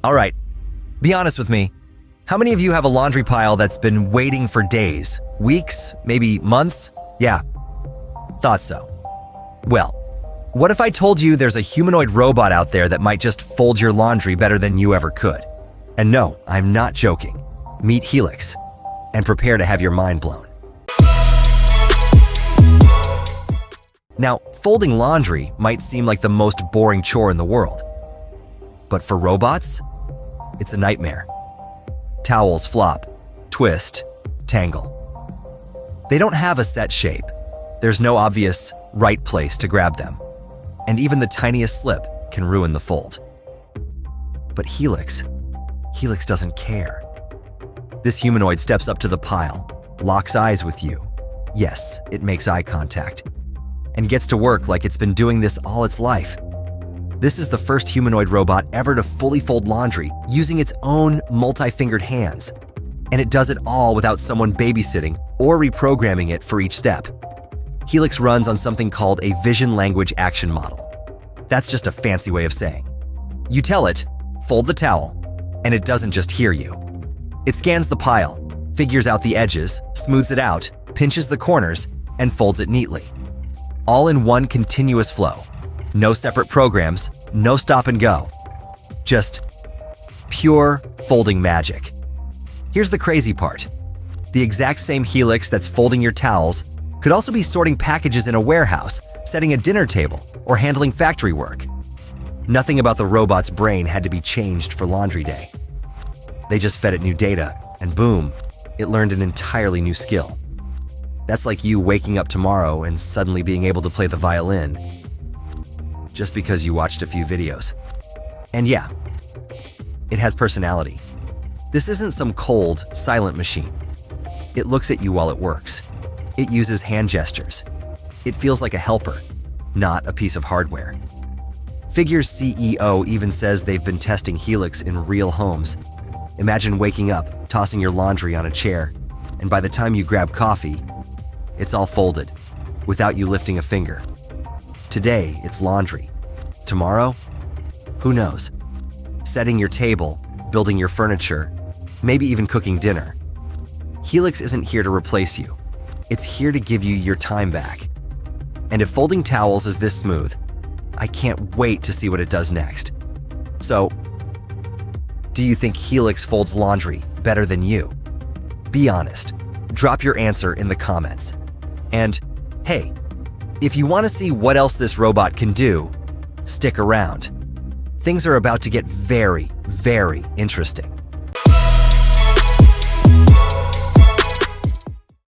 All right, be honest with me. How many of you have a laundry pile that's been waiting for days, weeks, maybe months? Yeah, thought so. Well, what if I told you there's a humanoid robot out there that might just fold your laundry better than you ever could? And no, I'm not joking. Meet Helix, and prepare to have your mind blown. Now, folding laundry might seem like the most boring chore in the world. But for robots, it's a nightmare. Towels flop, twist, tangle. They don't have a set shape. There's no obvious right place to grab them. And even the tiniest slip can ruin the fold. But Helix doesn't care. This humanoid steps up to the pile, locks eyes with you. Yes, it makes eye contact. And gets to work like it's been doing this all its life. This is the first humanoid robot ever to fully fold laundry using its own multi-fingered hands. And it does it all without someone babysitting or reprogramming it for each step. Helix runs on something called a vision language action model. That's just a fancy way of saying. You tell it, fold the towel, and it doesn't just hear you. It scans the pile, figures out the edges, smooths it out, pinches the corners, and folds it neatly. All in one continuous flow. No separate programs, no stop and go. Just pure folding magic. Here's the crazy part. The exact same Helix that's folding your towels could also be sorting packages in a warehouse, setting a dinner table, or handling factory work. Nothing about the robot's brain had to be changed for laundry day. They just fed it new data, and boom, it learned an entirely new skill. That's like you waking up tomorrow and suddenly being able to play the violin just because you watched a few videos. And yeah, it has personality. This isn't some cold, silent machine. It looks at you while it works. It uses hand gestures. It feels like a helper, not a piece of hardware. Figure's CEO even says they've been testing Helix in real homes. Imagine waking up, tossing your laundry on a chair, and by the time you grab coffee, it's all folded, without you lifting a finger. Today, it's laundry. Tomorrow? Who knows? Setting your table, building your furniture, maybe even cooking dinner. Helix isn't here to replace you. It's here to give you your time back. And if folding towels is this smooth, I can't wait to see what it does next. So, do you think Helix folds laundry better than you? Be honest. Drop your answer in the comments. And hey, if you want to see what else this robot can do, stick around. Things are about to get very, very interesting.